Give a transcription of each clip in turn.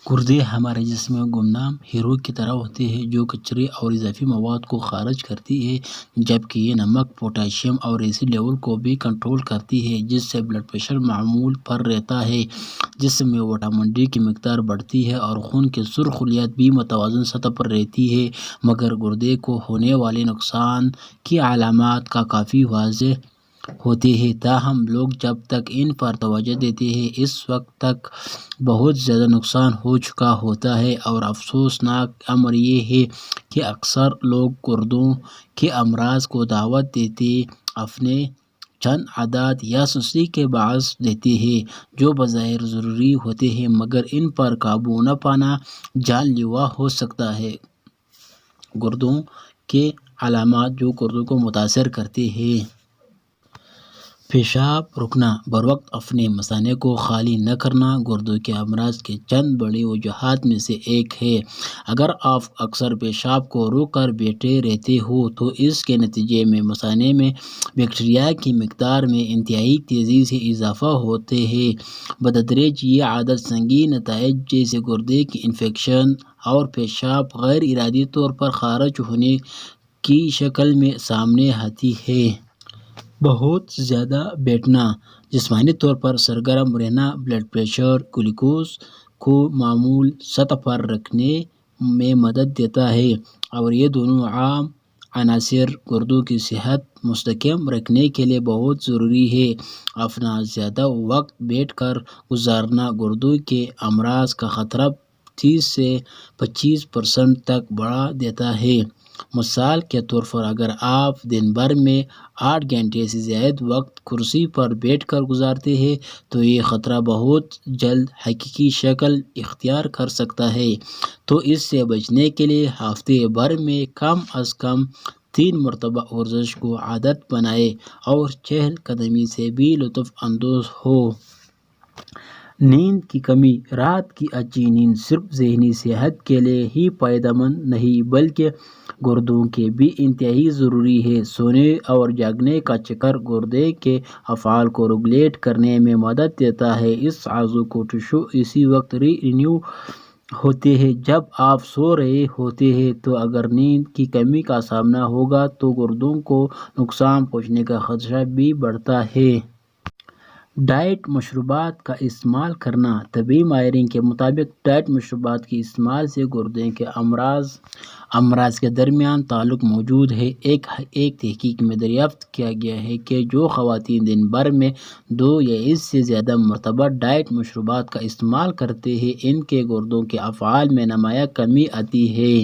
گردے ہمارے جسم میں گمنام ہیرو کی طرح ہوتے ہیں جو کچرے اور اضافی مواد کو خارج کرتی ہے، جبکہ یہ نمک، پوٹاشیم اور ایسڈ لیول کو بھی کنٹرول کرتی ہے، جس سے بلڈ پریشر معمول پر رہتا ہے۔ جسم میں وٹامن ڈی کی مقدار بڑھتی ہے اور خون کے سرخ خلیات بھی متوازن سطح پر رہتی ہے، مگر گردے کو ہونے والے نقصان کی علامات کافی واضح ہوتے ہیں۔ تاہم لوگ جب تک ان پر توجہ دیتے ہیں، اس وقت تک بہت زیادہ نقصان ہو چکا ہوتا ہے، اور افسوسناک امر یہ ہے کہ اکثر لوگ گردوں کے امراض کو دعوت دیتے اپنے چند عادات یا سستی کے باعث دیتے ہیں، جو بظاہر ضروری ہوتے ہیں مگر ان پر قابو نہ پانا جان لیوا ہو سکتا ہے۔ گردوں کے علامات جو گردوں کو متاثر کرتے ہیں: پیشاب رکنا، بروقت اپنے مثانے کو خالی نہ کرنا گردوں کے امراض کی چند بڑی وجوہات میں سے ایک ہے۔ اگر آپ اکثر پیشاب کو روک کر بیٹھے رہتے ہو تو اس کے نتیجے میں مثانے میں بیکٹیریا کی مقدار میں انتہائی تیزی سے اضافہ ہوتا ہے۔ بتدریج یہ عادت سنگین نتائج جیسے گردے کی انفیکشن اور پیشاب غیر ارادی طور پر خارج ہونے کی شکل میں سامنے آتی ہے۔ بہت زیادہ بیٹھنا، جسمانی طور پر سرگرم رہنا بلڈ پریشر، گلوکوز کو معمول سطح پر رکھنے میں مدد دیتا ہے، اور یہ دونوں عام عناصر گردوں کی صحت مستحکم رکھنے کے لیے بہت ضروری ہے۔ اپنا زیادہ وقت بیٹھ کر گزارنا گردوں کے امراض کا خطرہ 30 سے 25% تک بڑھا دیتا ہے۔ مثال کے طور پر اگر آپ دن بھر میں 8 گھنٹے سے زائد وقت کرسی پر بیٹھ کر گزارتے ہیں تو یہ خطرہ بہت جلد حقیقی شکل اختیار کر سکتا ہے۔ تو اس سے بچنے کے لیے ہفتے بھر میں کم از کم 3 مرتبہ ورزش کو عادت بنائیں اور چہل قدمی سے بھی لطف اندوز ہوں۔ نیند کی کمی، رات کی اچھی نیند صرف ذہنی صحت کے لیے ہی فائدہ مند نہیں بلکہ گردوں کے بھی انتہائی ضروری ہے۔ سونے اور جاگنے کا چکر گردے کے افعال کو ریگولیٹ کرنے میں مدد دیتا ہے۔ اس اعضاء کے ٹشو اسی وقت ری رینیو ہوتے ہیں جب آپ سو رہے ہوتے ہیں، تو اگر نیند کی کمی کا سامنا ہوگا تو گردوں کو نقصان پہنچنے کا خدشہ بھی بڑھتا ہے۔ ڈائٹ مشروبات کا استعمال کرنا، طبی ماہرین کے مطابق ڈائٹ مشروبات کے استعمال سے گردے کے امراض کے درمیان تعلق موجود ہے۔ ایک تحقیق میں دریافت کیا گیا ہے کہ جو خواتین دن بھر میں 2 یا اس سے زیادہ مرتبہ ڈائٹ مشروبات کا استعمال کرتے ہیں، ان کے گردوں کے افعال میں نمایاں کمی آتی ہے۔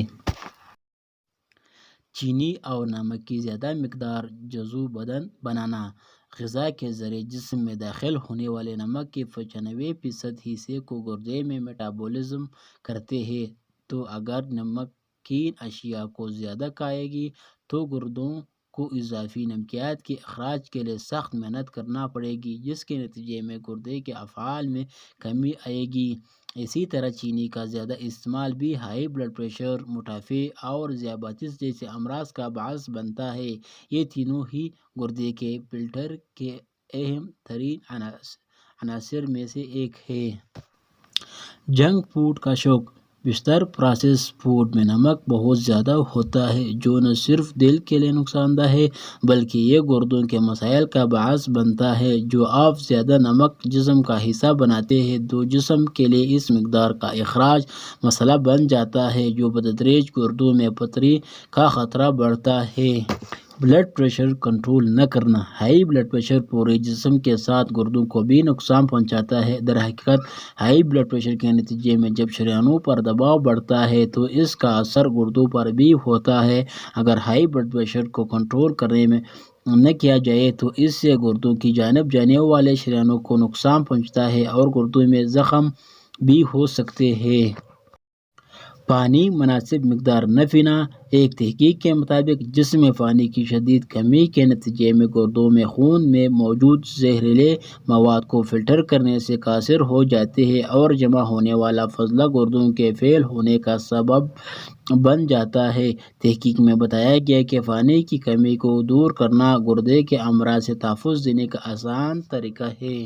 چینی اور نمک کی زیادہ مقدار جزو بدن بنانا، غذا کے ذریعے جسم میں داخل ہونے والے نمک کے 95% حصے کو گردے میں میٹابولزم کرتے ہیں۔ تو اگر نمکین اشیاء کو زیادہ کھائیں گے تو گردوں کو اضافی نمکیات کے اخراج کے لیے سخت محنت کرنا پڑے گی، جس کے نتیجے میں گردے کے افعال میں کمی آئے گی۔ اسی طرح چینی کا زیادہ استعمال بھی ہائی بلڈ پریشر، موٹاپے اور ذیابیطس جیسے امراض کا باعث بنتا ہے۔ یہ تینوں ہی گردے کے فلٹر کے اہم ترین عناصر میں سے ایک ہے۔ جنک فوڈ کا شوق، بیشتر پراسیسڈ فوڈ میں نمک بہت زیادہ ہوتا ہے، جو نہ صرف دل کے لیے نقصان دہ ہے بلکہ یہ گردوں کے مسائل کا باعث بنتا ہے۔ جو آپ زیادہ نمک جسم کا حصہ بناتے ہیں تو جسم کے لیے اس مقدار کا اخراج مسئلہ بن جاتا ہے، جو بتدریج گردوں میں پتھری کا خطرہ بڑھاتا ہے۔ بلڈ پریشر کنٹرول نہ کرنا، ہائی بلڈ پریشر پورے جسم کے ساتھ گردوں کو بھی نقصان پہنچاتا ہے۔ درحقیقت ہائی بلڈ پریشر کے نتیجے میں جب شریانوں پر دباؤ بڑھتا ہے تو اس کا اثر گردوں پر بھی ہوتا ہے۔ اگر ہائی بلڈ پریشر کو کنٹرول کرنے میں نہ کیا جائے تو اس سے گردوں کی جانب جانے والے شریانوں کو نقصان پہنچتا ہے اور گردوں میں زخم بھی ہو سکتے ہیں۔ پانی مناسب مقدار نہ پینا، ایک تحقیق کے مطابق جسم میں پانی کی شدید کمی کے نتیجے میں گردوں میں خون میں موجود زہریلے مواد کو فلٹر کرنے سے قاصر ہو جاتے ہیں اور جمع ہونے والا فضلہ گردوں کے فیل ہونے کا سبب بن جاتا ہے۔ تحقیق میں بتایا گیا کہ پانی کی کمی کو دور کرنا گردے کے امراض سے تحفظ دینے کا آسان طریقہ ہے۔